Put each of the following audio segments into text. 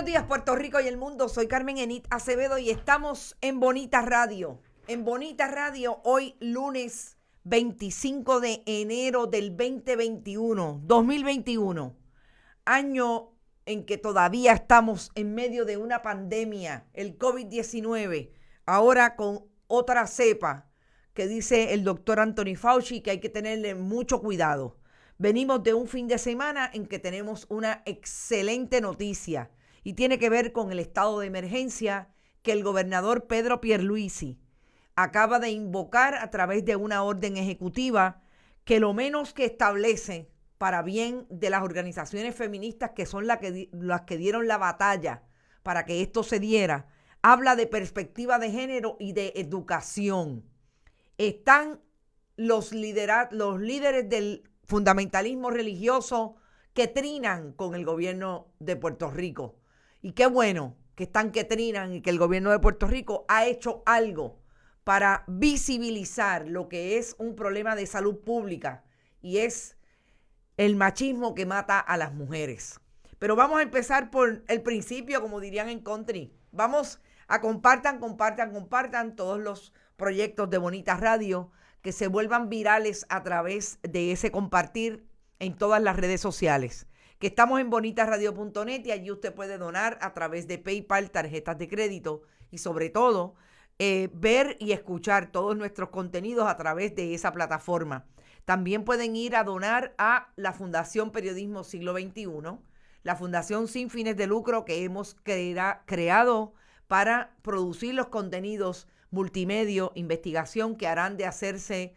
días, Puerto Rico y el mundo. Soy Carmen Enit Acevedo y estamos en Bonita Radio. En Bonita Radio, hoy lunes 25 de enero del 2021, año en que todavía estamos en medio de una pandemia, el COVID-19, ahora con otra cepa que dice el doctor Anthony Fauci que hay que tenerle mucho cuidado. Venimos de un fin de semana en que tenemos una excelente noticia y tiene que ver con el estado de emergencia que el gobernador Pedro Pierluisi acaba de invocar a través de una orden ejecutiva que lo menos que establece para bien de las organizaciones feministas que son las que dieron la batalla para que esto se diera, habla de perspectiva de género y de educación. Están los líderes del fundamentalismo religioso que trinan con el gobierno de Puerto Rico. Y qué bueno que están que trinan y que el gobierno de Puerto Rico ha hecho algo para visibilizar lo que es un problema de salud pública y es el machismo que mata a las mujeres. Pero vamos a empezar por el principio, como dirían en country. Vamos a compartan todos los proyectos de Bonita Radio, que se vuelvan virales a través de ese compartir en todas las redes sociales. Que estamos en bonitasradio.net y allí usted puede donar a través de PayPal, tarjetas de crédito y sobre todo ver y escuchar todos nuestros contenidos a través de esa plataforma. También pueden ir a donar a la Fundación Periodismo Siglo XXI, la fundación sin fines de lucro que hemos creado para producir los contenidos multimedia, investigación que harán de hacerse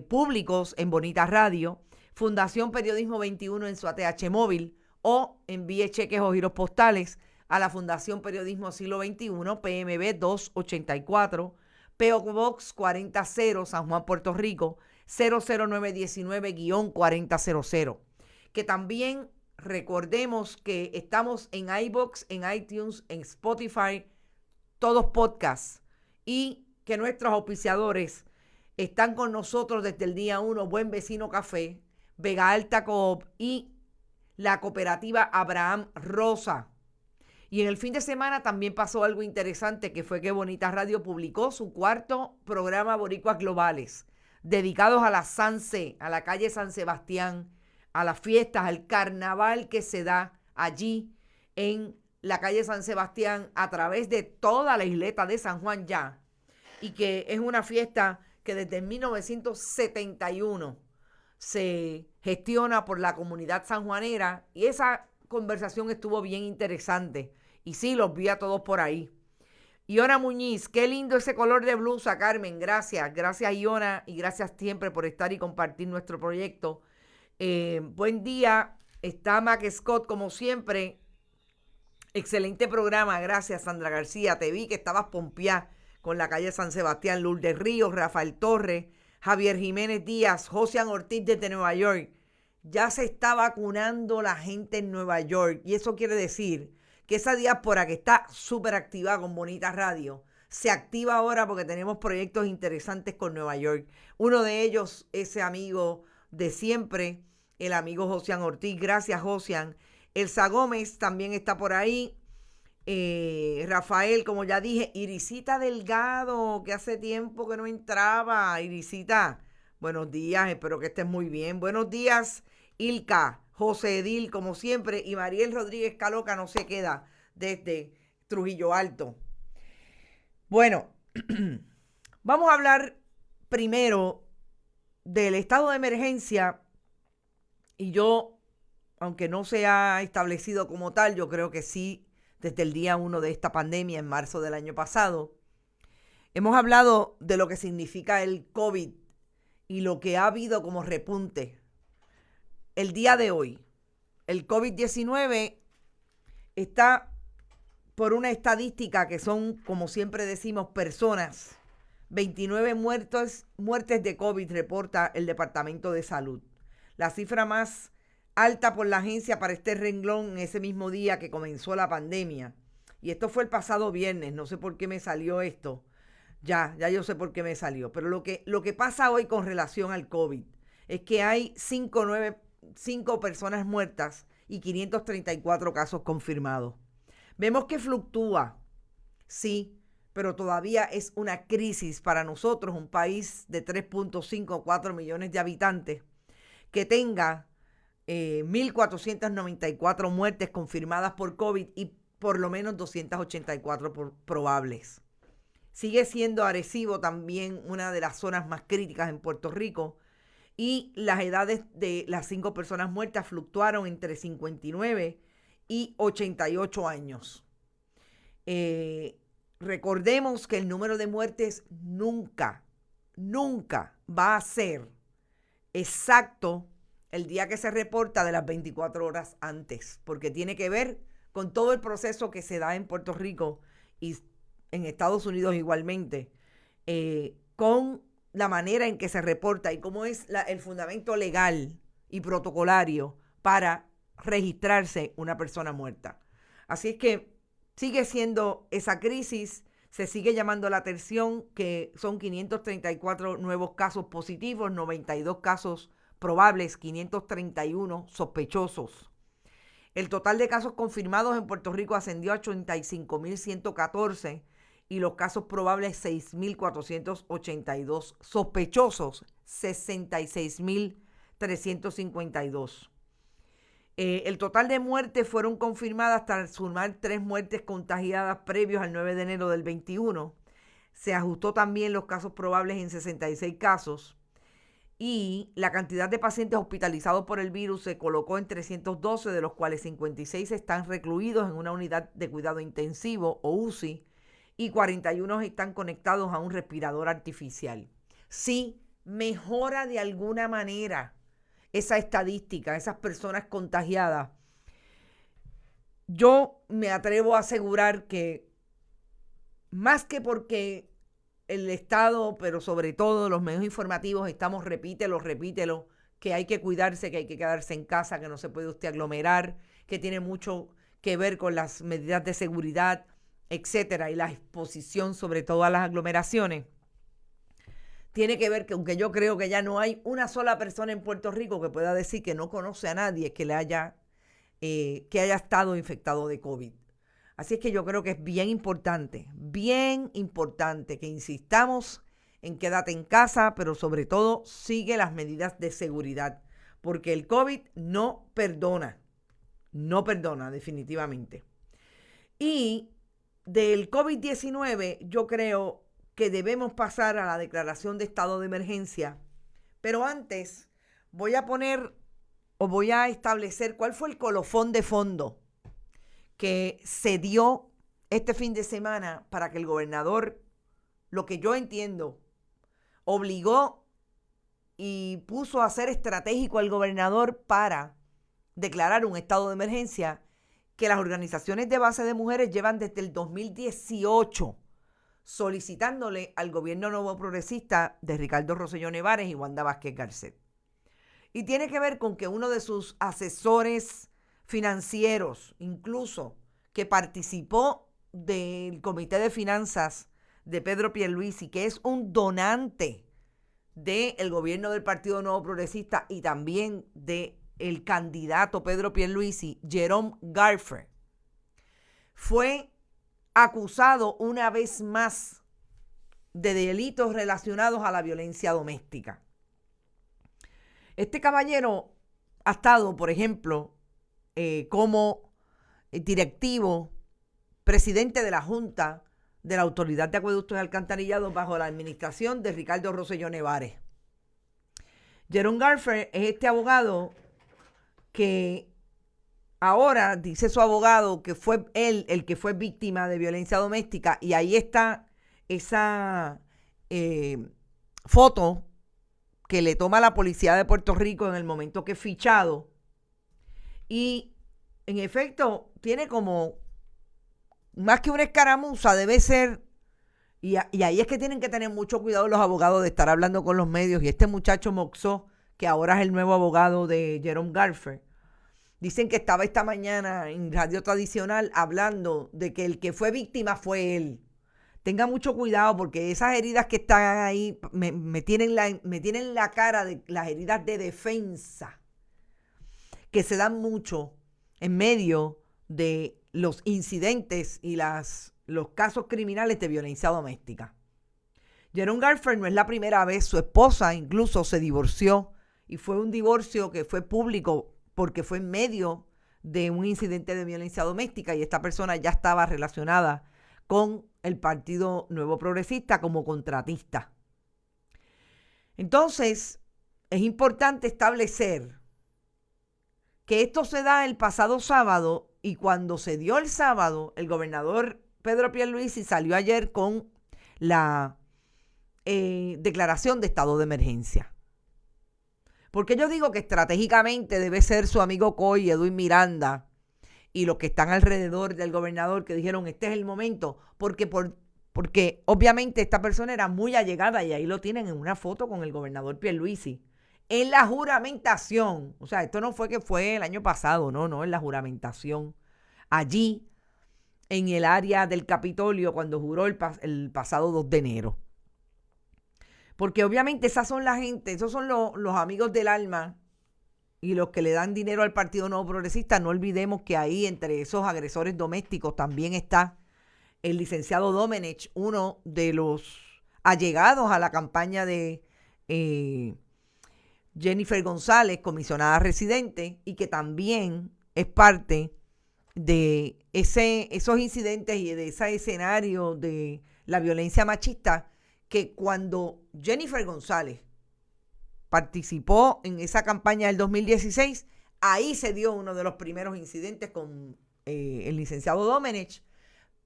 públicos en Bonita Radio. Fundación Periodismo 21 en su ATH móvil o envíe cheques o giros postales a la Fundación Periodismo Siglo XXI, PMB 284, PO Box 4000, San Juan, Puerto Rico, 00919-4000. Que también recordemos que estamos en iVoox, en iTunes, en Spotify, todos podcasts, y que nuestros auspiciadores están con nosotros desde el día 1, Buen Vecino Café, Vega Alta Coop y la cooperativa Abraham Rosa. Y en el fin de semana también pasó algo interesante, que fue que Bonita Radio publicó su cuarto programa Boricuas Globales, dedicados a la Sanse, a la calle San Sebastián, a las fiestas, al carnaval que se da allí en la calle San Sebastián a través de toda la isleta de San Juan ya, y que es una fiesta que desde 1971 se gestiona por la comunidad sanjuanera, y esa conversación estuvo bien interesante y sí, los vi a todos por ahí. Iona Muñiz, qué lindo ese color de blusa, Carmen, gracias Iona, y gracias siempre por estar y compartir nuestro proyecto. Buen día, está Mac Scott como siempre, excelente programa, gracias Sandra García, te vi que estabas pompeada con la calle San Sebastián, Lourdes Ríos, Rafael Torres, Javier Jiménez Díaz, Josian Ortiz desde Nueva York. Ya se está vacunando la gente en Nueva York y eso quiere decir que esa diáspora que está súper activada con Bonita Radio se activa ahora porque tenemos proyectos interesantes con Nueva York. Uno de ellos, ese amigo de siempre, el amigo Josian Ortiz. Gracias, Josian. Elsa Gómez también está por ahí. Rafael, como ya dije, Irisita Delgado, que hace tiempo que no entraba. Irisita, buenos días, espero que estés muy bien. Buenos días, Ilka, José Edil, como siempre, y Mariel Rodríguez Caloca no se queda desde Trujillo Alto. Bueno, vamos a hablar primero del estado de emergencia, y yo, aunque no se ha establecido como tal, yo creo que sí, desde el día 1 de esta pandemia, en marzo del año pasado, hemos hablado de lo que significa el COVID y lo que ha habido como repunte. El día de hoy, el COVID-19 está por una estadística que son, como siempre decimos, personas. 29 muertes de COVID reporta el Departamento de Salud. La cifra más alta por la agencia para este renglón en ese mismo día que comenzó la pandemia. Y esto fue el pasado viernes, no sé por qué me salió esto. Ya yo sé por qué me salió. Pero lo que pasa hoy con relación al COVID es que hay 5 personas muertas y 534 casos confirmados. Vemos que fluctúa, sí, pero todavía es una crisis para nosotros, un país de 3.5 o 4 millones de habitantes, que tenga 1.494 muertes confirmadas por COVID y por lo menos 284 probables. Sigue siendo Arecibo también una de las zonas más críticas en Puerto Rico y las edades de las 5 personas muertas fluctuaron entre 59 y 88 años. Recordemos que el número de muertes nunca va a ser exacto el día que se reporta de las 24 horas antes, porque tiene que ver con todo el proceso que se da en Puerto Rico y en Estados Unidos igualmente, con la manera en que se reporta y cómo es el fundamento legal y protocolario para registrarse una persona muerta. Así es que sigue siendo esa crisis, se sigue llamando la atención que son 534 nuevos casos positivos, 92 casos probables, 531 sospechosos. El total de casos confirmados en Puerto Rico ascendió a 85.114 y los casos probables 6.482, sospechosos 66.352. El total de muertes fueron confirmadas hasta sumar 3 muertes contagiadas previos al 9 de enero del 21. Se ajustó también los casos probables en 66 casos y la cantidad de pacientes hospitalizados por el virus se colocó en 312, de los cuales 56 están recluidos en una unidad de cuidado intensivo o UCI y 41 están conectados a un respirador artificial. Sí, mejora de alguna manera esa estadística, esas personas contagiadas. Yo me atrevo a asegurar que más que porque el Estado, pero sobre todo los medios informativos, estamos repítelo, que hay que cuidarse, que hay que quedarse en casa, que no se puede usted aglomerar, que tiene mucho que ver con las medidas de seguridad, etcétera, y la exposición sobre todo a las aglomeraciones. Tiene que ver que, aunque yo creo que ya no hay una sola persona en Puerto Rico que pueda decir que no conoce a nadie que haya estado infectado de COVID. Así es que yo creo que es bien importante que insistamos en quédate en casa, pero sobre todo sigue las medidas de seguridad, porque el COVID no perdona definitivamente. Y del COVID-19 yo creo que debemos pasar a la declaración de estado de emergencia, pero antes voy a establecer cuál fue el colofón de fondo que se dio este fin de semana para que el gobernador, lo que yo entiendo, obligó y puso a ser estratégico al gobernador para declarar un estado de emergencia que las organizaciones de base de mujeres llevan desde el 2018 solicitándole al gobierno nuevo progresista de Ricardo Rosselló Nevares y Wanda Vázquez Garcet. Y tiene que ver con que uno de sus asesores financieros, incluso que participó del Comité de Finanzas de Pedro Pierluisi, que es un donante del gobierno del Partido Nuevo Progresista y también del candidato Pedro Pierluisi, Jerome Garfer, fue acusado una vez más de delitos relacionados a la violencia doméstica. Este caballero ha estado, por ejemplo, como directivo, presidente de la Junta de la Autoridad de Acueductos y Alcantarillados bajo la administración de Ricardo Rosselló Nevares. Jerome Garfer es este abogado que ahora dice su abogado que fue él el que fue víctima de violencia doméstica, y ahí está esa foto que le toma la policía de Puerto Rico en el momento que es fichado. Y en efecto tiene como más que una escaramuza, debe ser, y ahí es que tienen que tener mucho cuidado los abogados de estar hablando con los medios, y este muchacho Moxó, que ahora es el nuevo abogado de Jerome Garfer, dicen que estaba esta mañana en radio tradicional hablando de que el que fue víctima fue él. Tenga mucho cuidado, porque esas heridas que están ahí me tienen la cara de las heridas de defensa que se dan mucho en medio de los incidentes y los casos criminales de violencia doméstica. Jerome Garfield no es la primera vez, su esposa incluso se divorció y fue un divorcio que fue público porque fue en medio de un incidente de violencia doméstica y esta persona ya estaba relacionada con el Partido Nuevo Progresista como contratista. Entonces, es importante establecer que esto se da el pasado sábado y cuando se dio el sábado, el gobernador Pedro Pierluisi salió ayer con la declaración de estado de emergencia. Porque yo digo que estratégicamente debe ser su amigo Coy, Edwin Miranda y los que están alrededor del gobernador que dijeron este es el momento, porque obviamente esta persona era muy allegada y ahí lo tienen en una foto con el gobernador Pierluisi. En la juramentación, o sea, esto no fue que fue el año pasado, no, en la juramentación. Allí, en el área del Capitolio, cuando juró el pasado 2 de enero. Porque obviamente esas son la gente, esos son los amigos del alma y los que le dan dinero al Partido Nuevo Progresista. No olvidemos que ahí entre esos agresores domésticos también está el licenciado Domenech, uno de los allegados a la campaña de Jennifer González, comisionada residente, y que también es parte de esos incidentes y de ese escenario de la violencia machista que cuando Jennifer González participó en esa campaña del 2016, ahí se dio uno de los primeros incidentes con el licenciado Domenech,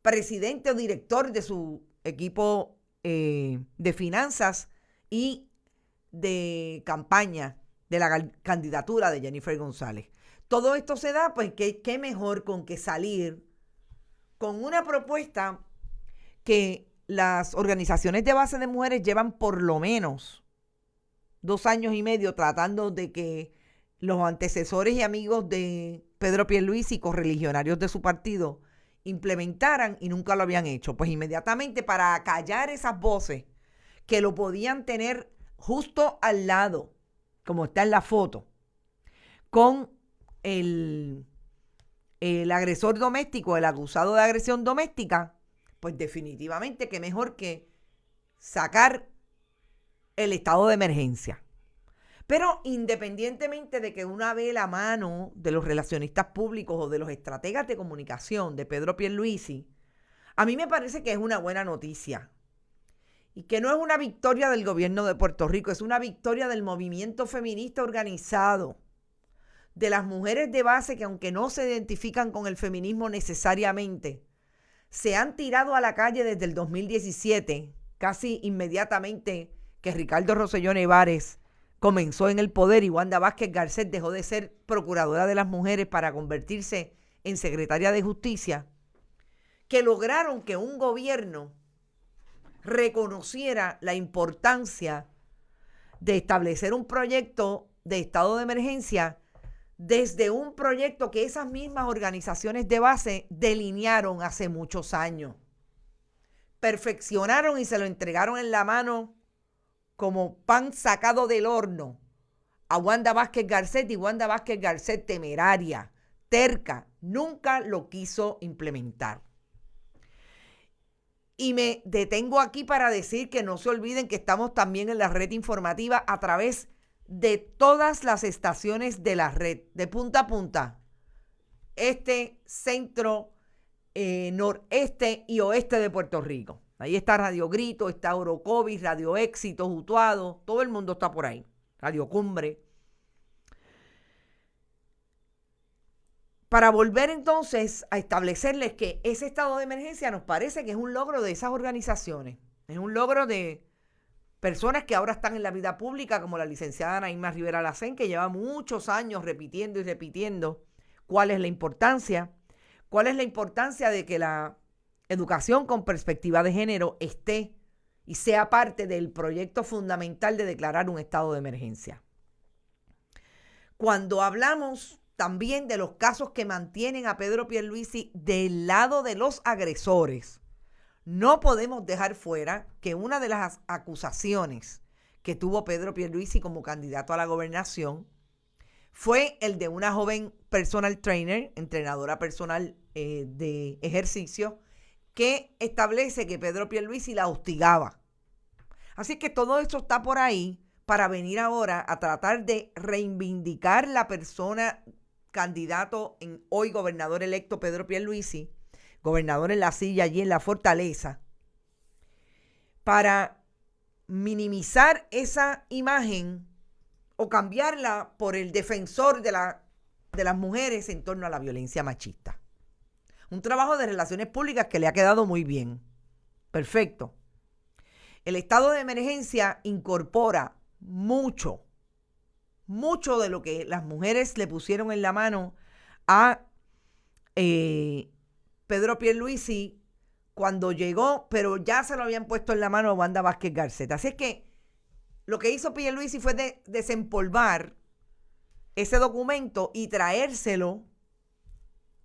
presidente o director de su equipo de finanzas y de campaña de la candidatura de Jennifer González. Todo esto se da, pues, qué mejor con que salir con una propuesta que las organizaciones de base de mujeres llevan por lo menos 2 años y medio tratando de que los antecesores y amigos de Pedro Pierluisi, correligionarios de su partido, implementaran y nunca lo habían hecho. Pues inmediatamente para acallar esas voces que lo podían tener justo al lado, como está en la foto, con el agresor doméstico, el acusado de agresión doméstica, pues definitivamente que mejor que sacar el estado de emergencia. Pero independientemente de que una ve la mano de los relacionistas públicos o de los estrategas de comunicación de Pedro Pierluisi, a mí me parece que es una buena noticia. Y que no es una victoria del gobierno de Puerto Rico, es una victoria del movimiento feminista organizado, de las mujeres de base que aunque no se identifican con el feminismo necesariamente, se han tirado a la calle desde el 2017, casi inmediatamente que Ricardo Rosselló Nevares comenzó en el poder y Wanda Vázquez Garcet dejó de ser procuradora de las mujeres para convertirse en secretaria de justicia, que lograron que un gobierno reconociera la importancia de establecer un proyecto de estado de emergencia desde un proyecto que esas mismas organizaciones de base delinearon hace muchos años. Perfeccionaron y se lo entregaron en la mano como pan sacado del horno a Wanda Vázquez Garcet, y Wanda Vázquez Garcet, temeraria, terca, nunca lo quiso implementar. Y me detengo aquí para decir que no se olviden que estamos también en la red informativa a través de todas las estaciones de la red, de punta a punta, este, centro, noreste y oeste de Puerto Rico. Ahí está Radio Grito, está Orocovis, Radio Éxito, Utuado, todo el mundo está por ahí. Radio Cumbre. Para volver entonces a establecerles que ese estado de emergencia nos parece que es un logro de esas organizaciones, es un logro de personas que ahora están en la vida pública, como la licenciada Naima Rivera Lacén, que lleva muchos años repitiendo y repitiendo cuál es la importancia de que la educación con perspectiva de género esté y sea parte del proyecto fundamental de declarar un estado de emergencia. Cuando hablamos también de los casos que mantienen a Pedro Pierluisi del lado de los agresores, no podemos dejar fuera que una de las acusaciones que tuvo Pedro Pierluisi como candidato a la gobernación fue el de una joven personal trainer, entrenadora personal de ejercicio, que establece que Pedro Pierluisi la hostigaba. Así que todo eso está por ahí para venir ahora a tratar de reivindicar la persona candidato hoy gobernador electo Pedro Pierluisi, gobernador en la silla allí en la fortaleza, para minimizar esa imagen o cambiarla por el defensor de las mujeres en torno a la violencia machista. Un trabajo de relaciones públicas que le ha quedado muy bien. Perfecto. El estado de emergencia incorpora mucho de lo que las mujeres le pusieron en la mano a Pedro Pierluisi cuando llegó, pero ya se lo habían puesto en la mano a Wanda Vázquez Garcet. Así es que lo que hizo Pierluisi fue desempolvar ese documento y traérselo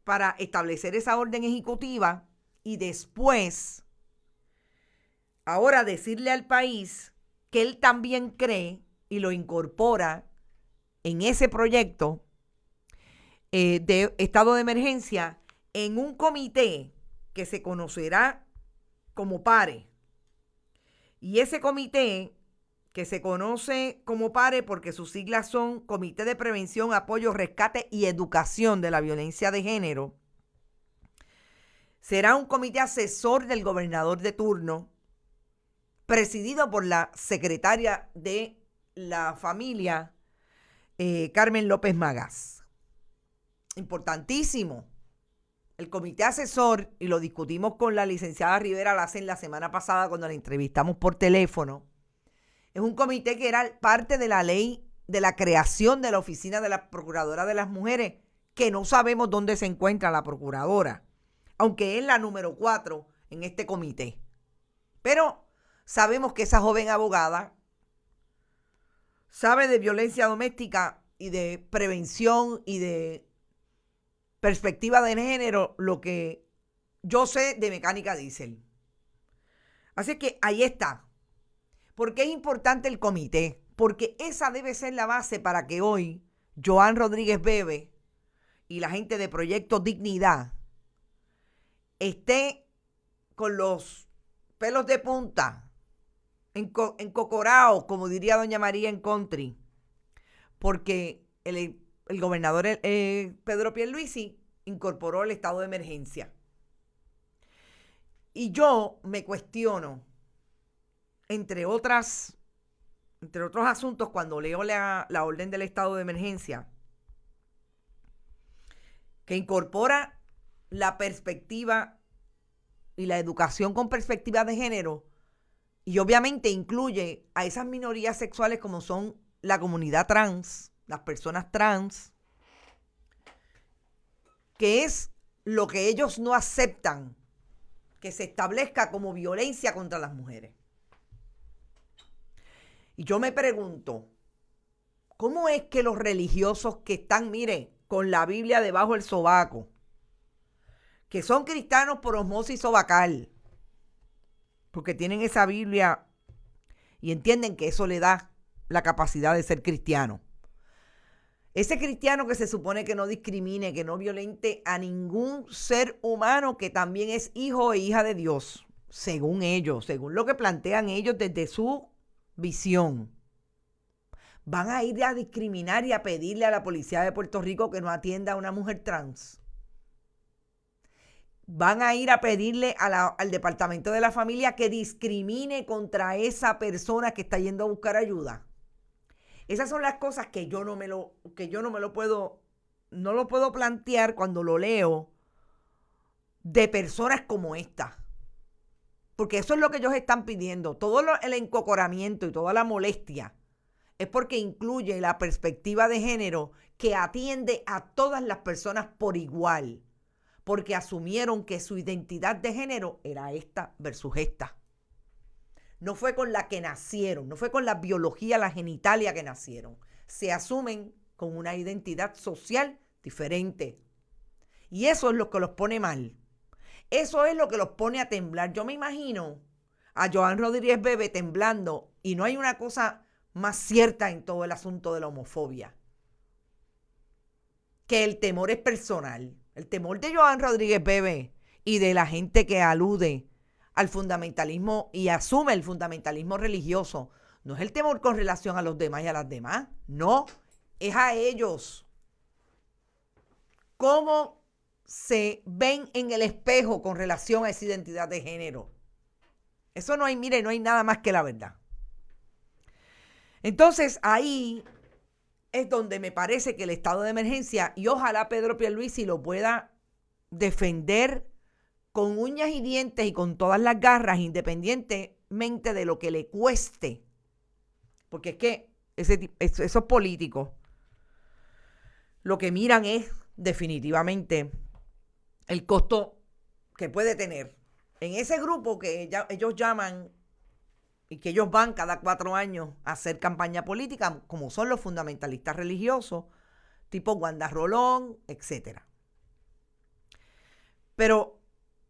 para establecer esa orden ejecutiva y después, ahora decirle al país que él también cree y lo incorpora en ese proyecto de estado de emergencia en un comité que se conocerá como PARE. Y ese comité, que se conoce como PARE porque sus siglas son Comité de Prevención, Apoyo, Rescate y Educación de la Violencia de Género, será un comité asesor del gobernador de turno, presidido por la secretaria de la familia, Carmen López Magás. Importantísimo. El comité asesor, y lo discutimos con la licenciada Rivera Lacen la semana pasada cuando la entrevistamos por teléfono, es un comité que era parte de la ley de la creación de la Oficina de la Procuradora de las Mujeres, que no sabemos dónde se encuentra la procuradora, aunque es la número 4 en este comité. Pero sabemos que esa joven abogada sabe de violencia doméstica y de prevención y de perspectiva de género lo que yo sé de mecánica diésel. Así que ahí está. ¿Por qué es importante el comité? Porque esa debe ser la base para que hoy Joan Rodríguez Bebe y la gente de Proyecto Dignidad esté con los pelos de punta, encocorados, como diría doña María en country, porque el gobernador Pedro Pierluisi incorporó el estado de emergencia. Y yo me cuestiono, entre otros asuntos, cuando leo la orden del estado de emergencia, que incorpora la perspectiva y la educación con perspectiva de género, y obviamente incluye a esas minorías sexuales como son la comunidad trans, las personas trans, que es lo que ellos no aceptan que se establezca como violencia contra las mujeres. Y yo me pregunto, ¿cómo es que los religiosos que están, mire, con la Biblia debajo del sobaco, que son cristianos por osmosis sobacal, porque tienen esa Biblia y entienden que eso le da la capacidad de ser cristiano? Ese cristiano que se supone que no discrimine, que no violente a ningún ser humano, que también es hijo e hija de Dios, según ellos, según lo que plantean ellos desde su visión, van a ir a discriminar y a pedirle a la policía de Puerto Rico que no atienda a una mujer trans. Van a ir a pedirle al Departamento de la Familia que discrimine contra esa persona que está yendo a buscar ayuda. Esas son las cosas que yo no lo puedo plantear cuando lo leo de personas como esta. Porque eso es lo que ellos están pidiendo. Todo el encocoramiento y toda la molestia es porque incluye la perspectiva de género que atiende a todas las personas por igual. Porque asumieron que su identidad de género era esta versus esta. No fue con la que nacieron, no fue con la biología, la genitalia que nacieron. Se asumen con una identidad social diferente. Y eso es lo que los pone mal. Eso es lo que los pone a temblar. Yo me imagino a Joan Rodríguez Bebe temblando, y no hay una cosa más cierta en todo el asunto de la homofobia. que el temor es personal. El temor de Joan Rodríguez Bebe y de la gente que alude al fundamentalismo y asume el fundamentalismo religioso, no es el temor con relación a los demás y a las demás, no, es a ellos. ¿Cómo se ven en el espejo con relación a esa identidad de género? Eso no hay, mire, no hay nada más que la verdad. Entonces ahí es donde me parece que el estado de emergencia, y ojalá Pedro Pierluisi lo pueda defender con uñas y dientes y con todas las garras, independientemente de lo que le cueste. Porque es que esos políticos lo que miran es definitivamente el costo que puede tener. En ese grupo que ellos llaman y que ellos van cada 4 años a hacer campaña política, como son los fundamentalistas religiosos, tipo Wanda Rolón, etcétera. Pero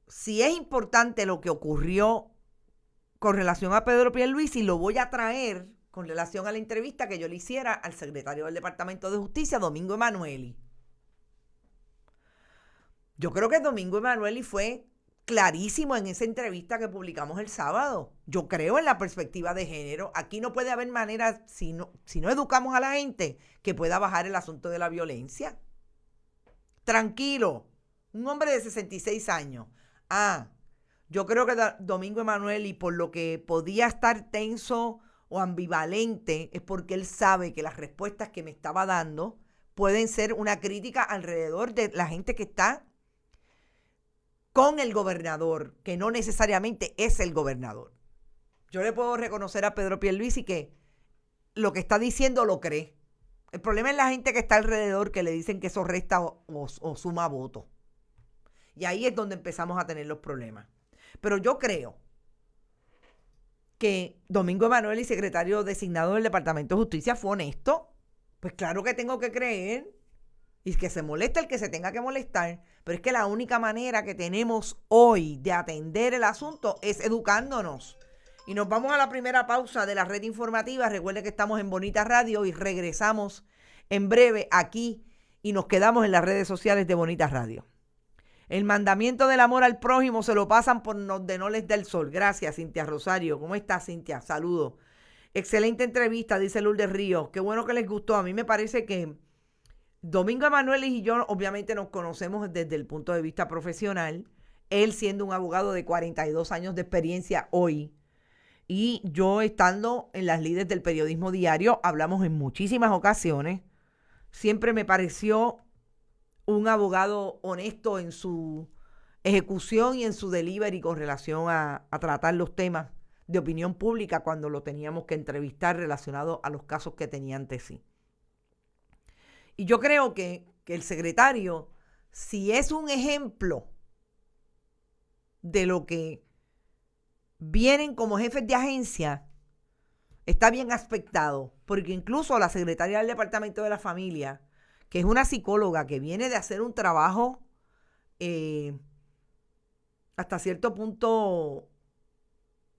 si es importante lo que ocurrió con relación a Pedro Pierluisi, lo voy a traer con relación a la entrevista que yo le hiciera al secretario del Departamento de Justicia, Domingo Emanueli. Yo creo que Domingo Emanueli fue clarísimo en esa entrevista que publicamos el sábado. Yo creo en la perspectiva de género. Aquí no puede haber manera, si no educamos a la gente, que pueda bajar el asunto de la violencia. Tranquilo, un hombre de 66 años. Yo creo que Domingo Emanueli, por lo que podía estar tenso o ambivalente, es porque él sabe que las respuestas que me estaba dando pueden ser una crítica alrededor de la gente que está con el gobernador, que no necesariamente es el gobernador. Yo le puedo reconocer a Pedro Pierluisi que lo que está diciendo lo cree. El problema es la gente que está alrededor, que le dicen que eso resta o suma votos. Y ahí es donde empezamos a tener los problemas. Pero yo creo que Domingo Emanueli, secretario designado del Departamento de Justicia, fue honesto. Pues claro que tengo que creer. Y que se moleste el que se tenga que molestar, pero es que la única manera que tenemos hoy de atender el asunto es educándonos. Y nos vamos a la primera pausa de la red informativa. Recuerde que estamos en Bonita Radio y regresamos en breve aquí y nos quedamos en las redes sociales de Bonita Radio. El mandamiento del amor al prójimo se lo pasan por donde no les da el sol. Gracias, Cintia Rosario. ¿Cómo estás, Cintia? Saludos. Excelente entrevista, dice Lourdes Ríos. Qué bueno que les gustó. A mí me parece que Domingo Emanueli y yo obviamente nos conocemos desde el punto de vista profesional, él siendo un abogado de 42 años de experiencia hoy, y yo estando en las lides del periodismo diario, hablamos en muchísimas ocasiones. Siempre me pareció un abogado honesto en su ejecución y en su delivery con relación a tratar los temas de opinión pública cuando lo teníamos que entrevistar relacionado a los casos que tenía ante sí. Y yo creo que el secretario, si es un ejemplo de lo que vienen como jefes de agencia, está bien aspectado, porque incluso la secretaria del Departamento de la Familia, que es una psicóloga que viene de hacer un trabajo hasta cierto punto,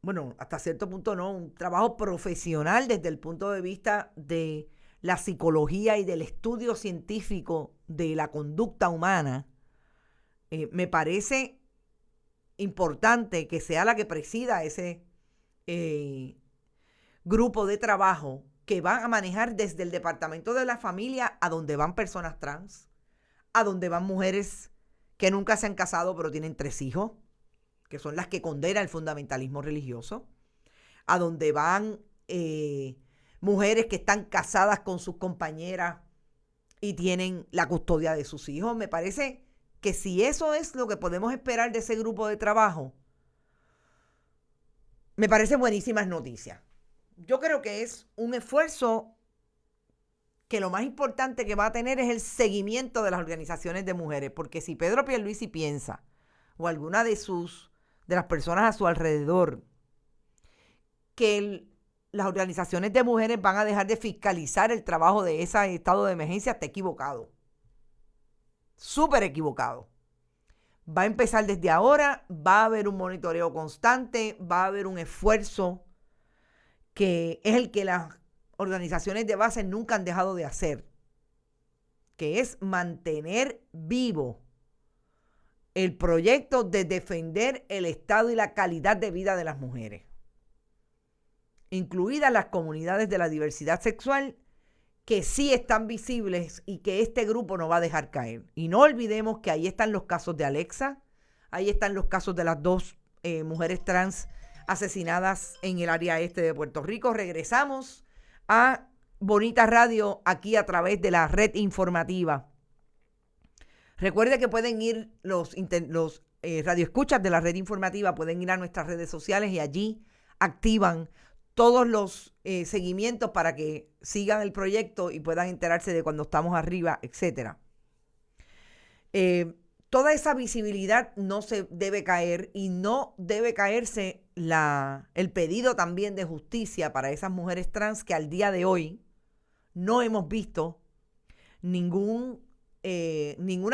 bueno, hasta cierto punto no, un trabajo profesional desde el punto de vista de la psicología y del estudio científico de la conducta humana, me parece importante que sea la que presida ese grupo de trabajo que van a manejar desde el Departamento de la Familia a donde van personas trans, a donde van mujeres que nunca se han casado pero tienen 3 hijos, que son las que condena el fundamentalismo religioso, a donde van mujeres que están casadas con sus compañeras y tienen la custodia de sus hijos. Me parece que si eso es lo que podemos esperar de ese grupo de trabajo, me parece buenísimas noticias. Yo creo que es un esfuerzo que lo más importante que va a tener es el seguimiento de las organizaciones de mujeres, porque si Pedro Pierluisi piensa, o alguna de las personas a su alrededor, que las organizaciones de mujeres van a dejar de fiscalizar el trabajo de ese estado de emergencia, está equivocado. Súper equivocado. Va a empezar desde ahora, va a haber un monitoreo constante, va a haber un esfuerzo que es el que las organizaciones de base nunca han dejado de hacer, que es mantener vivo el proyecto de defender el estado y la calidad de vida de las mujeres, incluidas las comunidades de la diversidad sexual, que sí están visibles y que este grupo no va a dejar caer. Y no olvidemos que ahí están los casos de Alexa, ahí están los casos de las dos mujeres trans asesinadas en el área este de Puerto Rico. Regresamos a Bonita Radio aquí a través de la red informativa. Recuerde que pueden ir los radioescuchas de la red informativa, pueden ir a nuestras redes sociales y allí activan todos los seguimientos para que sigan el proyecto y puedan enterarse de cuando estamos arriba, etcétera. Toda esa visibilidad no se debe caer y no debe caerse el pedido también de justicia para esas mujeres trans que al día de hoy no hemos visto ninguna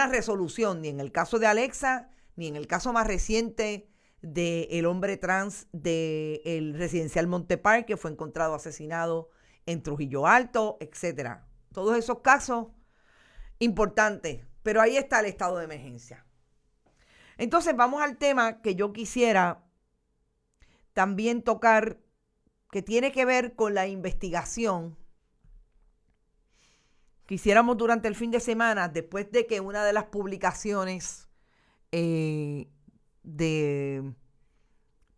resolución, ni en el caso de Alexa, ni en el caso más reciente del hombre trans del residencial Montepark, que fue encontrado asesinado en Trujillo Alto, etcétera. Todos esos casos importantes, pero ahí está el estado de emergencia. Entonces vamos al tema que yo quisiera también tocar, que tiene que ver con la investigación. Quisiéramos durante el fin de semana, después de que una de las publicaciones de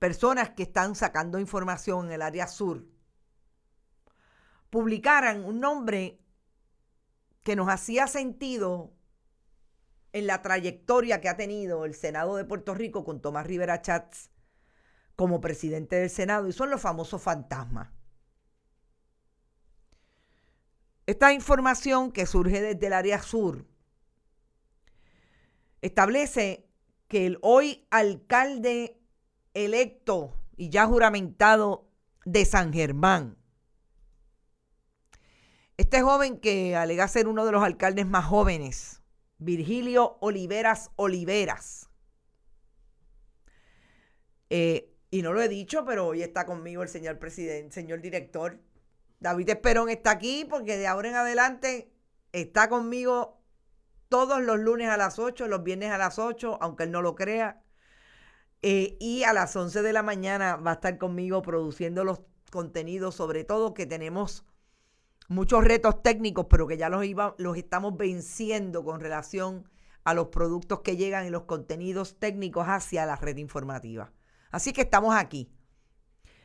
personas que están sacando información en el área sur publicaran un nombre que nos hacía sentido en la trayectoria que ha tenido el Senado de Puerto Rico con Tomás Rivera Chats como presidente del Senado, y son los famosos fantasmas. Esta información que surge desde el área sur establece que el hoy alcalde electo y ya juramentado de San Germán, este joven que alega ser uno de los alcaldes más jóvenes, Virgilio Oliveras, y no lo he dicho, pero hoy está conmigo el señor presidente, señor director, David Esperón está aquí porque de ahora en adelante está conmigo todos los lunes a las 8, los viernes a las 8, aunque él no lo crea. Y a las 11 de la mañana va a estar conmigo produciendo los contenidos, sobre todo que tenemos muchos retos técnicos, pero que ya los estamos venciendo con relación a los productos que llegan y los contenidos técnicos hacia la red informativa. Así que estamos aquí.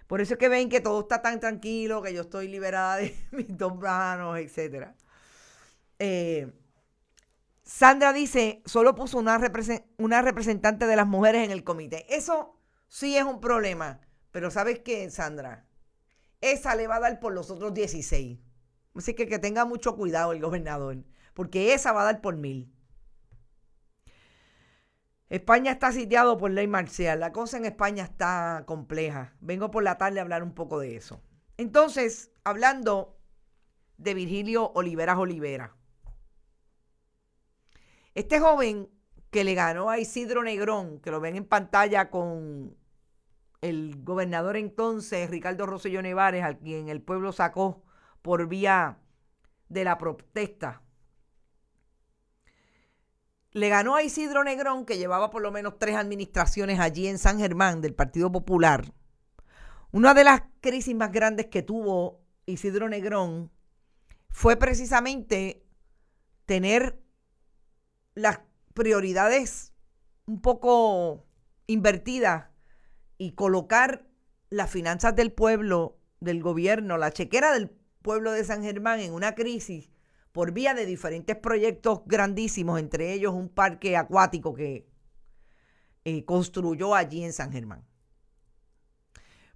Por eso es que ven que todo está tan tranquilo, que yo estoy liberada de mis dos manos, etc. Sandra dice, solo puso una representante de las mujeres en el comité. Eso sí es un problema. Pero ¿sabes qué, Sandra? Esa le va a dar por los otros 16. Así que tenga mucho cuidado el gobernador, porque esa va a dar por 1000. España está sitiado por ley marcial. La cosa en España está compleja. Vengo por la tarde a hablar un poco de eso. Entonces, hablando de Virgilio Oliveras. Este joven que le ganó a Isidro Negrón, que lo ven en pantalla con el gobernador entonces, Ricardo Rosselló Nevares, a quien el pueblo sacó por vía de la protesta. Le ganó a Isidro Negrón, que llevaba por lo menos 3 administraciones allí en San Germán del Partido Popular. Una de las crisis más grandes que tuvo Isidro Negrón fue precisamente tener las prioridades un poco invertidas y colocar las finanzas del pueblo, del gobierno, la chequera del pueblo de San Germán en una crisis por vía de diferentes proyectos grandísimos, entre ellos un parque acuático que construyó allí en San Germán.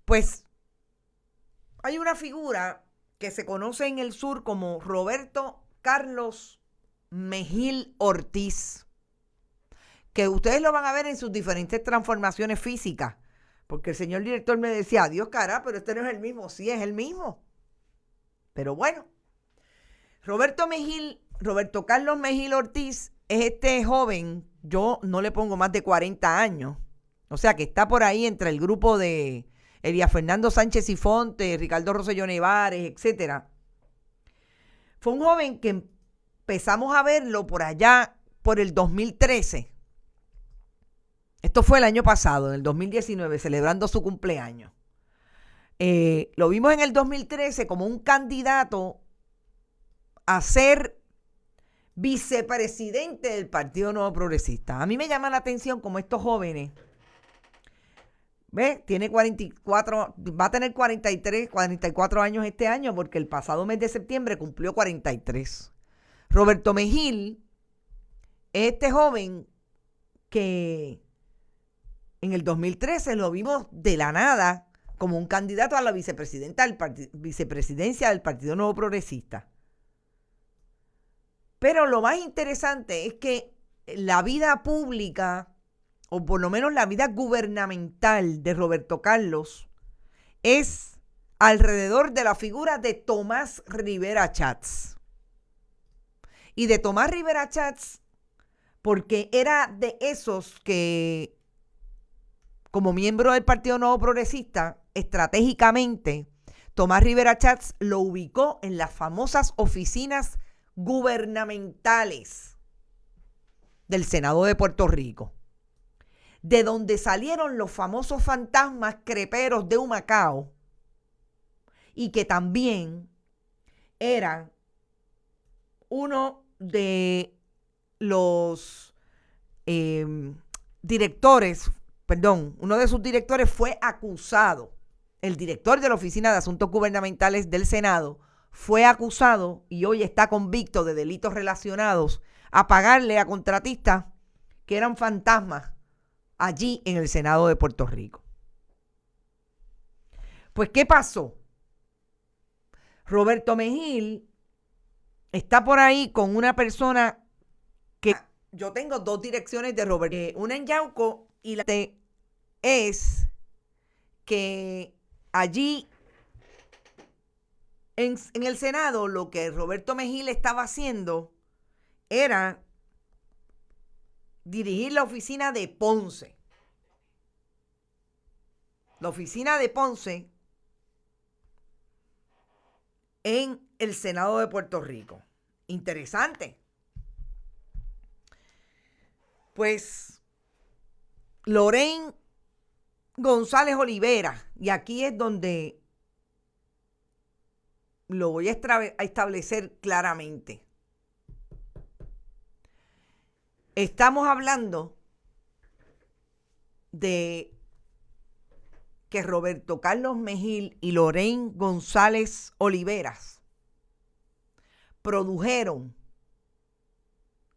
Pues hay una figura que se conoce en el sur como Roberto Carlos Mejil Ortiz, que ustedes lo van a ver en sus diferentes transformaciones físicas, porque el señor director me decía, adiós cara, pero este no es el mismo. Sí, es el mismo. Pero bueno, Roberto Carlos Mejil Ortiz es este joven, yo no le pongo más de 40 años, o sea que está por ahí entre el grupo de Elías Fernando Sánchez y Fonte, Ricardo Rosselló Nevares, etcétera. Fue un joven que empezamos a verlo por allá, por el 2013. Esto fue el año pasado, en el 2019, celebrando su cumpleaños. Lo vimos en el 2013 como un candidato a ser vicepresidente del Partido Nuevo Progresista. A mí me llama la atención como estos jóvenes, ¿ves? Tiene 44, va a tener 43, 44 años este año porque el pasado mes de septiembre cumplió 43. Roberto Mejil es este joven que en el 2013 lo vimos de la nada como un candidato a la vicepresidencia del Partido Nuevo Progresista. Pero lo más interesante es que la vida pública, o por lo menos la vida gubernamental de Roberto Carlos, es alrededor de la figura de Tomás Rivera Chats. Y de Tomás Rivera Chats, porque era de esos que, como miembro del Partido Nuevo Progresista, estratégicamente, Tomás Rivera Chats lo ubicó en las famosas oficinas gubernamentales del Senado de Puerto Rico, de donde salieron los famosos fantasmas creperos de Humacao y que también eran uno de los uno de sus directores fue acusado. El director de la Oficina de Asuntos Gubernamentales del Senado fue acusado y hoy está convicto de delitos relacionados a pagarle a contratistas que eran fantasmas allí en el Senado de Puerto Rico. Pues, ¿qué pasó? Roberto Mejil está por ahí con una persona que yo tengo dos direcciones de Roberto, una en Yauco y la es que allí en el Senado lo que Roberto Mejil estaba haciendo era dirigir la oficina de Ponce. La oficina de Ponce en el Senado de Puerto Rico. Interesante. Pues Lorraine González Olivera, y aquí es donde lo voy a establecer claramente. Estamos hablando de que Roberto Carlos Mejil y Lorraine González Oliveras produjeron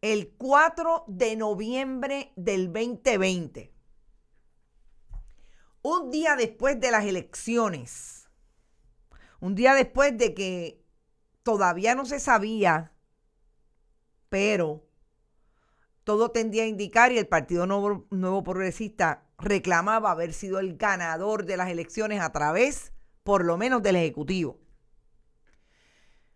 el 4 de noviembre del 2020, un día después de las elecciones, un día después de que todavía no se sabía, pero todo tendía a indicar y el Partido Nuevo Progresista reclamaba haber sido el ganador de las elecciones a través, por lo menos, del Ejecutivo.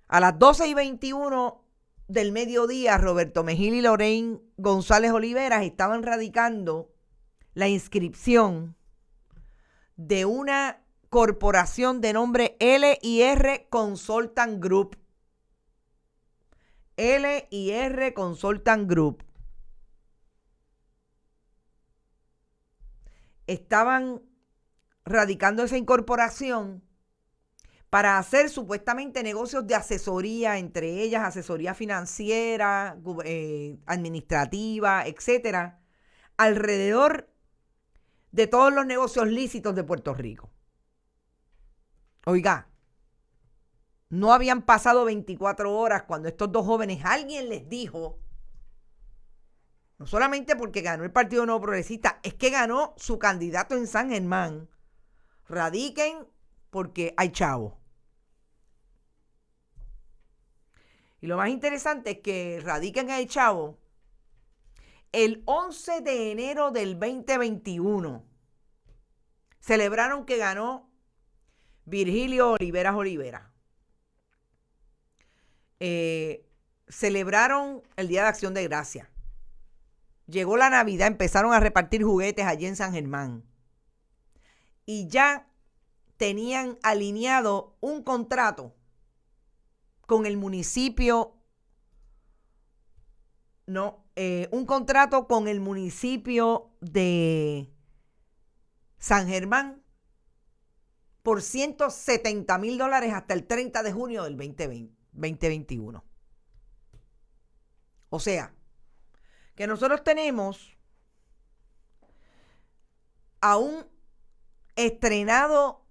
A las 12:21 del mediodía, Roberto Mejil y Lorraine González Oliveras estaban radicando la inscripción de una corporación de nombre L&R Consultant Group. L&R Consultant Group. Estaban radicando esa incorporación para hacer supuestamente negocios de asesoría, entre ellas asesoría financiera, administrativa, etcétera, alrededor de todos los negocios lícitos de Puerto Rico. Oiga, no habían pasado 24 horas cuando estos dos jóvenes, alguien les dijo, no solamente porque ganó el Partido Nuevo Progresista, es que ganó su candidato en San Germán. Radiquen porque hay chavo. Y lo más interesante es que radiquen hay chavo el 11 de enero del 2021. Celebraron que ganó Virgilio Oliveras Olivera. Celebraron el Día de Acción de Gracias. Llegó la Navidad, empezaron a repartir juguetes allí en San Germán. Y ya tenían alineado un contrato con el municipio un contrato con el municipio de San Germán por $170,000 hasta el 30 de junio del 2021. O sea, que nosotros tenemos a un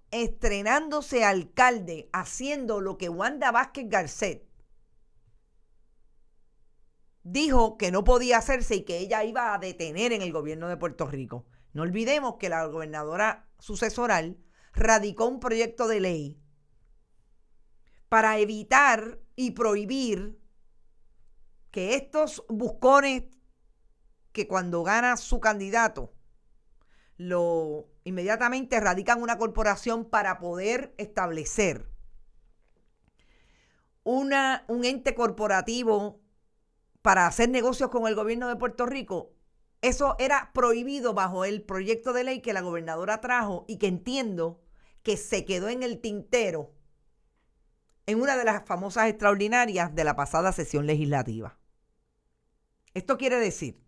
estrenándose alcalde haciendo lo que Wanda Vázquez Garcet dijo que no podía hacerse y que ella iba a detener en el gobierno de Puerto Rico. No olvidemos que la gobernadora sucesoral radicó un proyecto de ley para evitar y prohibir que estos buscones que cuando gana su candidato inmediatamente radican una corporación para poder establecer un ente corporativo para hacer negocios con el gobierno de Puerto Rico. Eso era prohibido bajo el proyecto de ley que la gobernadora trajo y que entiendo que se quedó en el tintero en una de las famosas extraordinarias de la pasada sesión legislativa. Esto quiere decir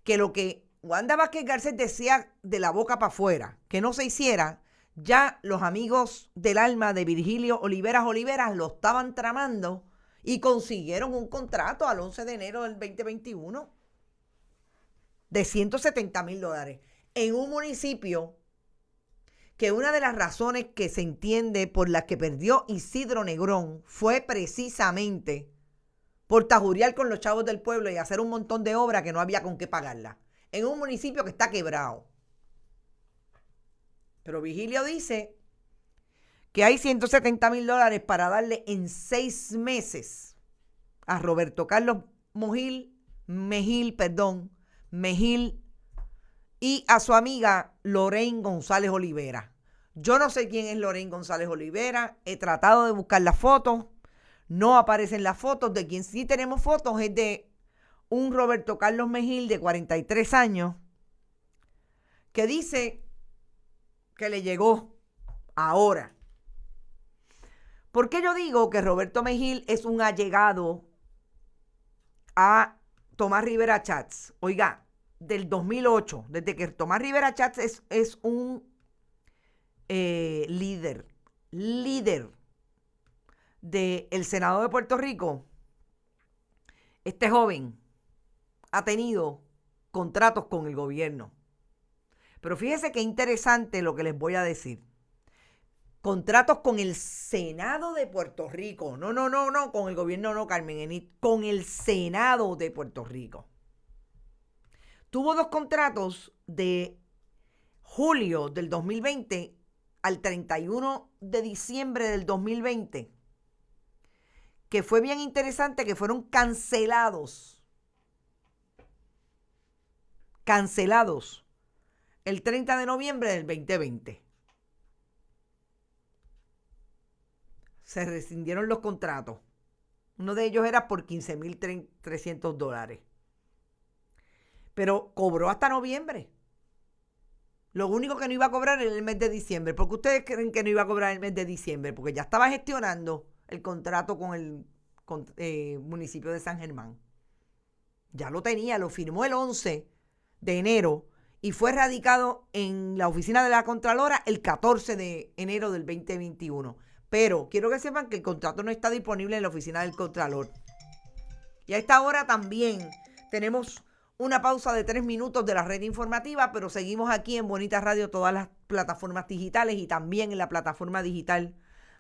que lo que Wanda Vázquez Garcet decía de la boca para afuera, que no se hiciera, ya los amigos del alma de Virgilio Oliveras lo estaban tramando y consiguieron un contrato al 11 de enero del 2021 de $170,000 en un municipio que una de las razones que se entiende por las que perdió Isidro Negrón fue precisamente por tajuriar con los chavos del pueblo y hacer un montón de obras que no había con qué pagarla, en un municipio que está quebrado. Pero Virgilio dice que hay $170,000 para darle en 6 meses a Roberto Carlos Mejil y a su amiga Lorraine González Olivera. Yo no sé quién es Lorraine González Olivera, he tratado de buscar las fotos, no aparecen las fotos. De quien sí tenemos fotos es de un Roberto Carlos Mejil de 43 años que dice que le llegó ahora. ¿Por qué yo digo que Roberto Mejil es un allegado a Tomás Rivera Chats? Oiga, del 2008, desde que Tomás Rivera Chats es un líder del Senado de Puerto Rico, este joven ha tenido contratos con el gobierno. Pero fíjese qué interesante lo que les voy a decir. Contratos con el Senado de Puerto Rico. No, con el gobierno no, Carmen Enid, con el Senado de Puerto Rico. Tuvo 2 contratos de julio del 2020 al 31 de diciembre del 2020, que fue bien interesante, que fueron cancelados el 30 de noviembre del 2020. Se rescindieron los contratos. Uno de ellos era por $15,300. Pero cobró hasta noviembre. Lo único que no iba a cobrar era el mes de diciembre. ¿Por qué ustedes creen que no iba a cobrar el mes de diciembre? Porque ya estaba gestionando el contrato con el municipio de San Germán. Ya lo tenía, lo firmó el 11 de enero y fue radicado en la oficina de la Contralora el 14 de enero del 2021. Pero quiero que sepan que el contrato no está disponible en la oficina del Contralor. Y a esta hora también tenemos una pausa de 3 minutos de la red informativa, pero seguimos aquí en Bonita Radio, todas las plataformas digitales y también en la plataforma digital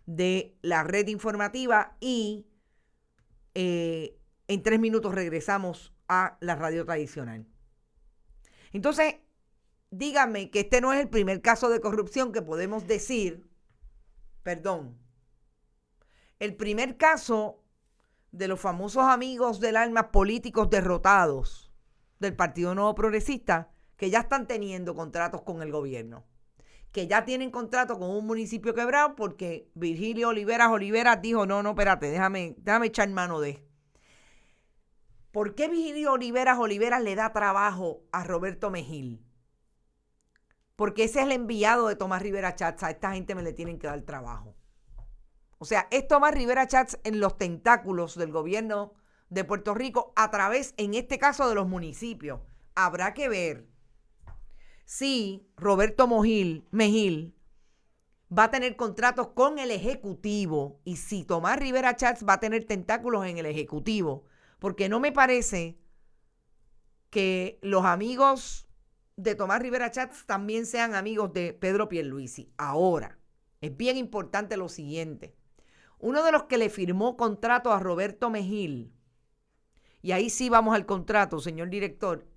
de la red informativa. Y en 3 minutos regresamos a la radio tradicional. Entonces, dígame que este no es el primer caso de corrupción que podemos decir, el primer caso de los famosos amigos del alma políticos derrotados del Partido Nuevo Progresista, que ya están teniendo contratos con el gobierno, que ya tienen contrato con un municipio quebrado porque Virgilio Oliveras dijo, no, espérate, déjame echar mano de. ¿Por qué Virgilio Oliveras le da trabajo a Roberto Mejil? Porque ese es el enviado de Tomás Rivera Chats. A esta gente me le tienen que dar trabajo. O sea, es Tomás Rivera Chats en los tentáculos del gobierno de Puerto Rico a través, en este caso, de los municipios. Habrá que ver si Roberto Mejil va a tener contratos con el Ejecutivo y si Tomás Rivera Chats va a tener tentáculos en el Ejecutivo, porque no me parece que los amigos de Tomás Rivera Chats también sean amigos de Pedro Pierluisi. Ahora, es bien importante lo siguiente. Uno de los que le firmó contrato a Roberto Mejil, y ahí sí vamos al contrato, señor director,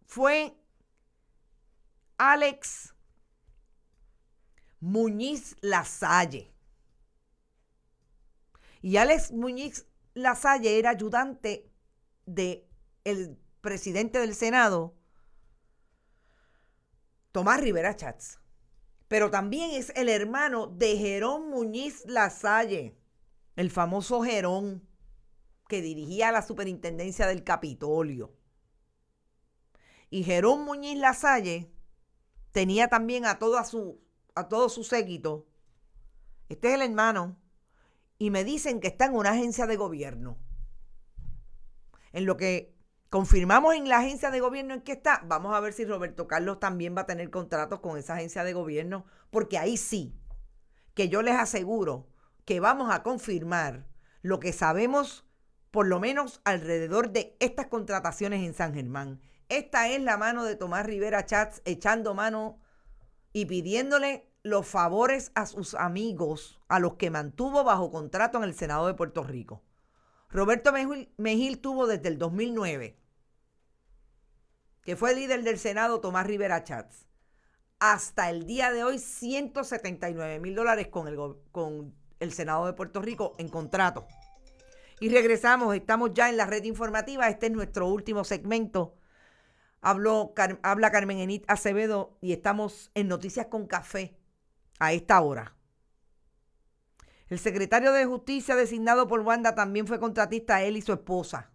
fue Alex Muñiz Lasalle. Y Alex Muñiz Lasalle era ayudante del presidente del Senado, Tomás Rivera Chats. Pero también es el hermano de Jerón Muñiz Lasalle, el famoso Jerón que dirigía la superintendencia del Capitolio. Y Jerón Muñiz Lasalle tenía también a todo su séquito. Este es el hermano. Y me dicen que está en una agencia de gobierno. En lo que confirmamos en la agencia de gobierno en que está, vamos a ver si Roberto Carlos también va a tener contratos con esa agencia de gobierno, porque ahí sí, que yo les aseguro que vamos a confirmar lo que sabemos por lo menos alrededor de estas contrataciones en San Germán. Esta es la mano de Tomás Rivera Chats echando mano y pidiéndole los favores a sus amigos, a los que mantuvo bajo contrato en el Senado de Puerto Rico. Roberto Mejil tuvo desde el 2009, que fue líder del Senado Tomás Rivera Chats, hasta el día de hoy $179,000 con el Senado de Puerto Rico en contrato. Y regresamos, estamos ya en la red informativa, este es nuestro último segmento. Habla Carmen Enid Acevedo y estamos en Noticias con Café a esta hora. El secretario de Justicia designado por Wanda también fue contratista, él y su esposa.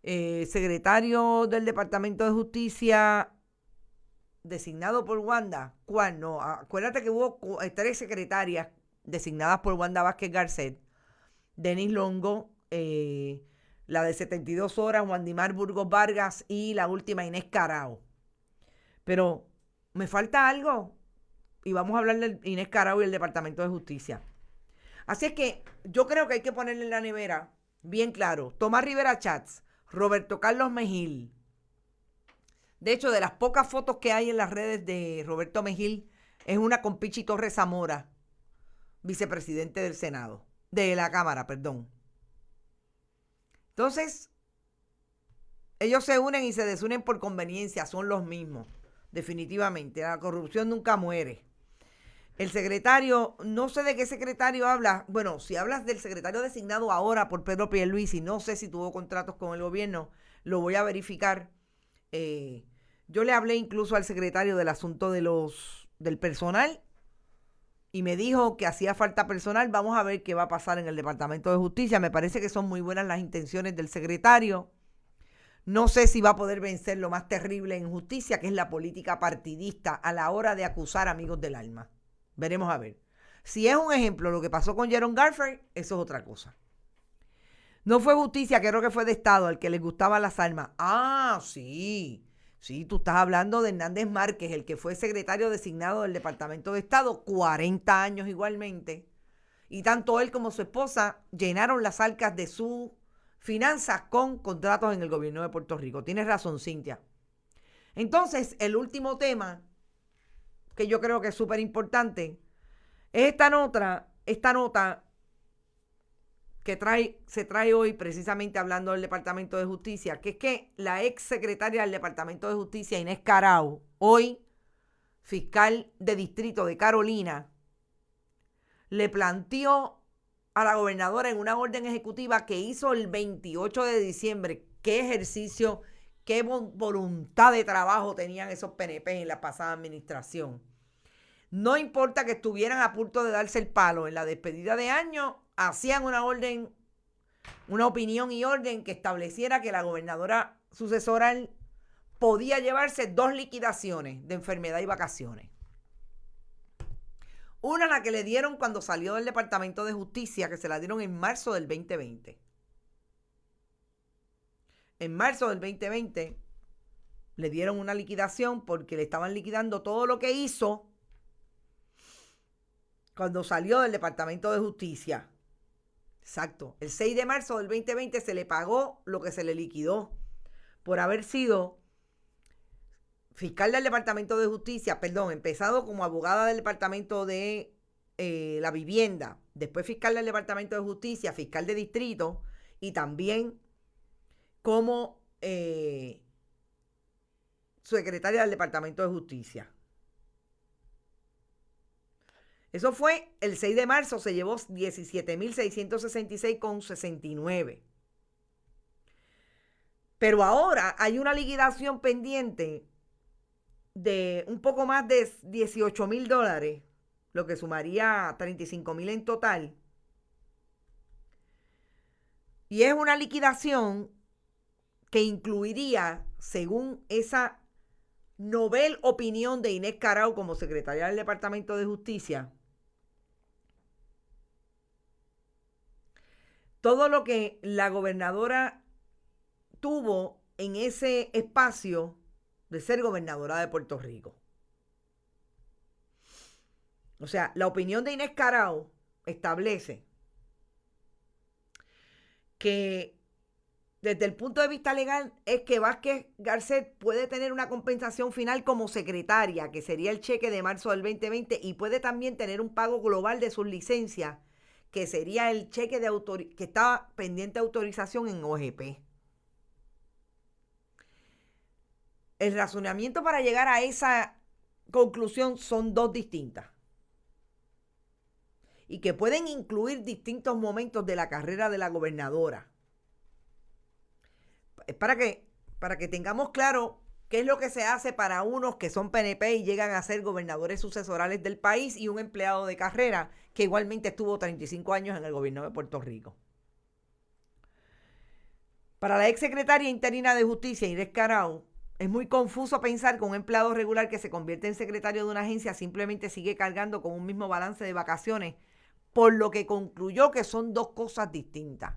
Secretario del Departamento de Justicia designado por Wanda, ¿cuál? No, acuérdate que hubo 3 secretarias designadas por Wanda Vázquez Garcet. Denis Longo, la de 72 horas, Wandimar Burgos Vargas y la última Inés Carao. Pero me falta algo y vamos a hablar de Inés Carao y el Departamento de Justicia. Así es que yo creo que hay que ponerle en la nevera bien claro, Tomás Rivera Chats, Roberto Carlos Mejil. De hecho, de las pocas fotos que hay en las redes de Roberto Mejil, es una con Pichi Torres Zamora, vicepresidente del Senado, de la Cámara, perdón. Entonces, ellos se unen y se desunen por conveniencia, son los mismos, definitivamente. La corrupción nunca muere. El secretario, no sé de qué secretario habla. Bueno, si hablas del secretario designado ahora por Pedro Pierluisi, no sé si tuvo contratos con el gobierno, lo voy a verificar. Yo le hablé incluso al secretario del asunto del personal y me dijo que hacía falta personal. Vamos a ver qué va a pasar en el Departamento de Justicia. Me parece que son muy buenas las intenciones del secretario. No sé si va a poder vencer lo más terrible en justicia, que es la política partidista a la hora de acusar amigos del alma. Veremos a ver. Si es un ejemplo lo que pasó con Jerome Garfield, eso es otra cosa. No fue justicia, creo que fue de Estado, al que les gustaban las armas. Ah, sí. Sí, tú estás hablando de Hernández Márquez, el que fue secretario designado del Departamento de Estado, 40 años igualmente. Y tanto él como su esposa llenaron las arcas de sus finanzas con contratos en el gobierno de Puerto Rico. Tienes razón, Cintia. Entonces, el último tema que yo creo que es súper importante es esta nota que se trae hoy precisamente hablando del Departamento de Justicia, que es que la ex secretaria del Departamento de Justicia, Inés Carao, hoy fiscal de distrito de Carolina, le planteó a la gobernadora en una orden ejecutiva que hizo el 28 de diciembre, qué ejercicio, qué voluntad de trabajo tenían esos PNP en la pasada administración. No importa que estuvieran a punto de darse el palo en la despedida de año, hacían una orden, una opinión y orden que estableciera que la gobernadora sucesoral podía llevarse 2 liquidaciones de enfermedad y vacaciones. Una, la que le dieron cuando salió del Departamento de Justicia, que se la dieron en marzo del 2020. En marzo del 2020 le dieron una liquidación porque le estaban liquidando todo lo que hizo cuando salió del Departamento de Justicia. Exacto. El 6 de marzo del 2020 se le pagó lo que se le liquidó por haber sido fiscal del Departamento de Justicia, empezado como abogada del Departamento de la Vivienda, después fiscal del Departamento de Justicia, fiscal de distrito y también como secretaria del Departamento de Justicia. Eso fue el 6 de marzo, se llevó 17,666,69. Pero ahora hay una liquidación pendiente de un poco más de $18,000, lo que sumaría 35,000 en total. Y es una liquidación que incluiría, según esa novel opinión de Inés Carao como secretaria del Departamento de Justicia, todo lo que la gobernadora tuvo en ese espacio de ser gobernadora de Puerto Rico. O sea, la opinión de Inés Carao establece que desde el punto de vista legal es que Vázquez Garcet puede tener una compensación final como secretaria, que sería el cheque de marzo del 2020, y puede también tener un pago global de sus licencias, que sería el cheque que estaba pendiente de autorización en OGP. El razonamiento para llegar a esa conclusión son dos distintas y que pueden incluir distintos momentos de la carrera de la gobernadora. Es para que tengamos claro qué es lo que se hace para unos que son PNP y llegan a ser gobernadores sucesorales del país y un empleado de carrera que igualmente estuvo 35 años en el gobierno de Puerto Rico. Para la exsecretaria interina de Justicia, Inés Carao, es muy confuso pensar que un empleado regular que se convierte en secretario de una agencia simplemente sigue cargando con un mismo balance de vacaciones, por lo que concluyó que son dos cosas distintas.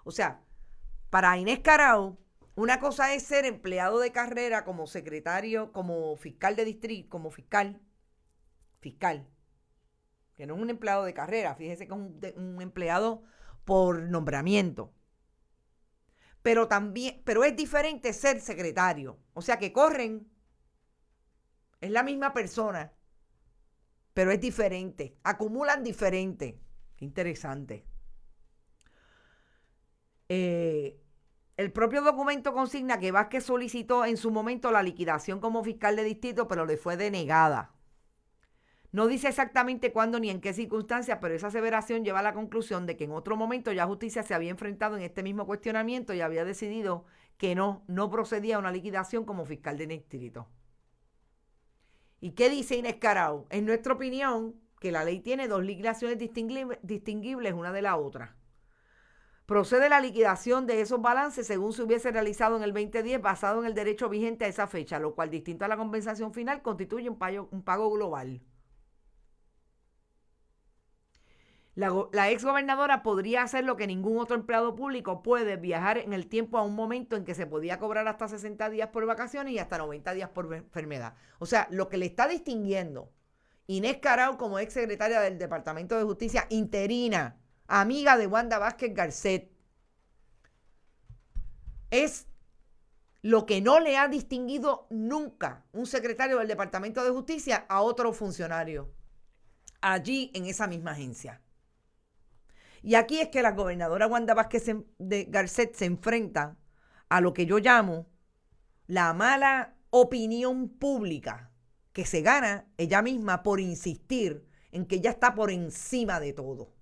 O sea, para Inés Carao, una cosa es ser empleado de carrera como secretario, como fiscal de distrito, como fiscal, que no es un empleado de carrera, fíjese que es un empleado por nombramiento. Pero es diferente ser secretario. O sea que corren, es la misma persona, pero es diferente, acumulan diferente. Qué interesante. El propio documento consigna que Vázquez solicitó en su momento la liquidación como fiscal de distrito, pero le fue denegada. No dice exactamente cuándo ni en qué circunstancias, pero esa aseveración lleva a la conclusión de que en otro momento ya Justicia se había enfrentado en este mismo cuestionamiento y había decidido que no procedía a una liquidación como fiscal de distrito. ¿Y qué dice Inés Carao? En nuestra opinión, que la ley tiene dos liquidaciones distinguibles una de la otra. Procede la liquidación de esos balances según se hubiese realizado en el 2010 basado en el derecho vigente a esa fecha, lo cual, distinto a la compensación final, constituye un pago global. La exgobernadora podría hacer lo que ningún otro empleado público puede, viajar en el tiempo a un momento en que se podía cobrar hasta 60 días por vacaciones y hasta 90 días por enfermedad. O sea, lo que le está distinguiendo Inés Carao como exsecretaria del Departamento de Justicia interina, amiga de Wanda Vázquez Garcet, es lo que no le ha distinguido nunca un secretario del Departamento de Justicia a otro funcionario allí en esa misma agencia. Y aquí es que la gobernadora Wanda Vázquez Garcet se enfrenta a lo que yo llamo la mala opinión pública que se gana ella misma por insistir en que ella está por encima de todo.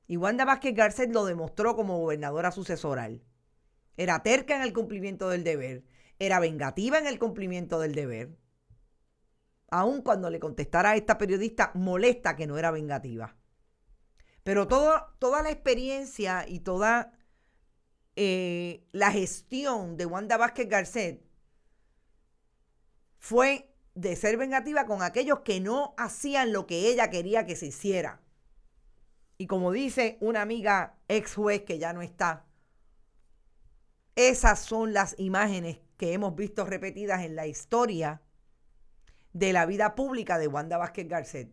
Y Wanda Vázquez Garcet lo demostró como gobernadora sucesoral. Era terca en el cumplimiento del deber, era vengativa en el cumplimiento del deber, aun cuando le contestara a esta periodista molesta que no era vengativa. Pero toda la experiencia y toda la gestión de Wanda Vázquez Garcet fue de ser vengativa con aquellos que no hacían lo que ella quería que se hiciera. Y como dice una amiga ex juez que ya no está, esas son las imágenes que hemos visto repetidas en la historia de la vida pública de Wanda Vázquez Garcet,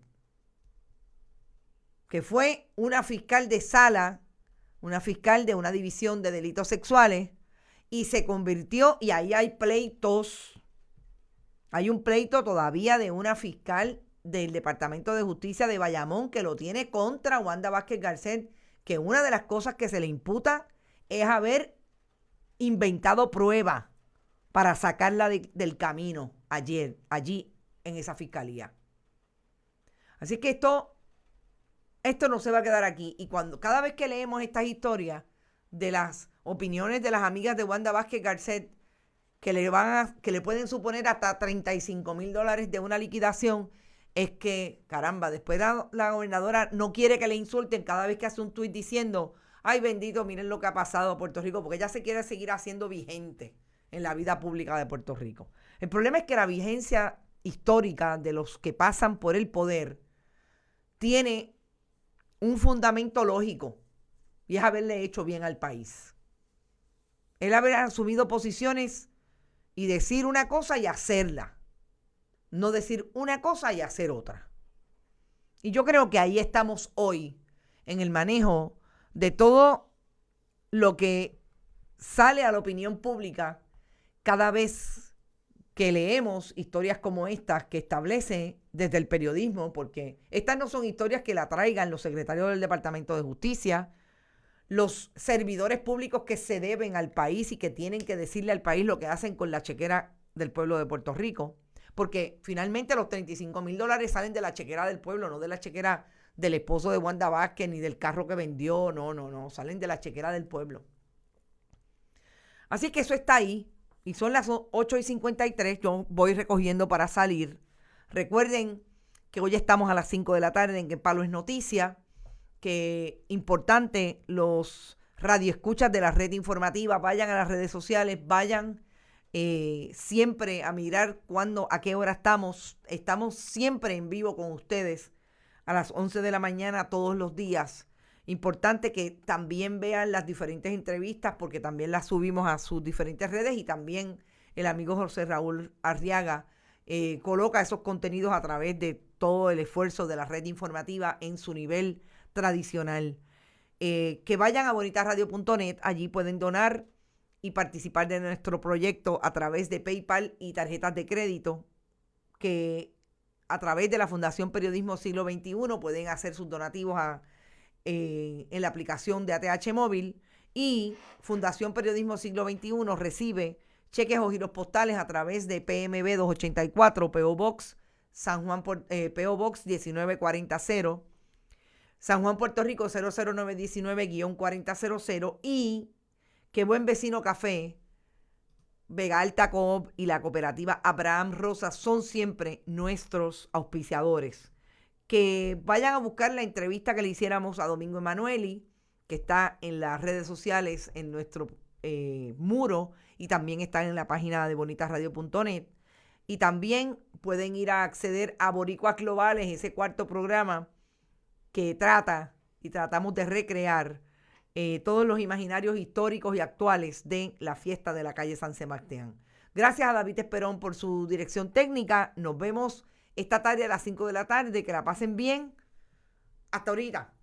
que fue una fiscal de sala, una fiscal de una división de delitos sexuales, y se convirtió, y ahí hay pleitos, hay un pleito todavía de una fiscal del Departamento de Justicia de Bayamón que lo tiene contra Wanda Vázquez Garcet, que una de las cosas que se le imputa es haber inventado pruebas para sacarla del camino allí en esa fiscalía. Así que esto no se va a quedar aquí. Y cada vez que leemos estas historias de las opiniones de las amigas de Wanda Vázquez Garcet, que le pueden suponer hasta $35,000 de una liquidación, es que, caramba, después la gobernadora no quiere que le insulten cada vez que hace un tuit diciendo, ay bendito, miren lo que ha pasado a Puerto Rico, porque ella se quiere seguir haciendo vigente en la vida pública de Puerto Rico. El problema es que la vigencia histórica de los que pasan por el poder tiene un fundamento lógico, y es haberle hecho bien al país. El haber asumido posiciones y decir una cosa y hacerla. No decir una cosa y hacer otra. Y yo creo que ahí estamos hoy, en el manejo de todo lo que sale a la opinión pública cada vez que leemos historias como estas que establece desde el periodismo, porque estas no son historias que la traigan los secretarios del Departamento de Justicia, los servidores públicos que se deben al país y que tienen que decirle al país lo que hacen con la chequera del pueblo de Puerto Rico, porque finalmente los $35,000 salen de la chequera del pueblo, no de la chequera del esposo de Wanda Vázquez ni del carro que vendió, no, salen de la chequera del pueblo. Así que eso está ahí, y son las 8:53, yo voy recogiendo para salir. Recuerden que hoy estamos a las 5 de la tarde en Que Palo es Noticia, que importante, los radioescuchas de la red informativa, vayan a las redes sociales, vayan siempre a mirar a qué hora estamos siempre en vivo con ustedes a las 11 de la mañana todos los días. Importante que también vean las diferentes entrevistas, porque también las subimos a sus diferentes redes, y también el amigo José Raúl Arriaga coloca esos contenidos a través de todo el esfuerzo de la red informativa en su nivel tradicional. Que vayan a bonitasradio.net, allí pueden donar y participar de nuestro proyecto a través de PayPal y tarjetas de crédito, que a través de la Fundación Periodismo Siglo XXI pueden hacer sus donativos en la aplicación de ATH Móvil, y Fundación Periodismo Siglo XXI recibe cheques o giros postales a través de PMB 284, P.O. Box, San Juan, P.O. Box 19400, San Juan, Puerto Rico 00919-4000, y Que Buen Vecino Café, Vega Alta Coop y la cooperativa Abraham Rosa son siempre nuestros auspiciadores. Que vayan a buscar la entrevista que le hiciéramos a Domingo Emanueli, que está en las redes sociales, en nuestro muro, y también está en la página de bonitasradio.net. Y también pueden ir a acceder a Boricuas Globales, ese cuarto programa que tratamos de recrear todos los imaginarios históricos y actuales de la fiesta de la calle San Sebastián. Gracias a David Esperón por su dirección técnica. Nos vemos esta tarde a las 5 de la tarde. Que la pasen bien. Hasta ahorita.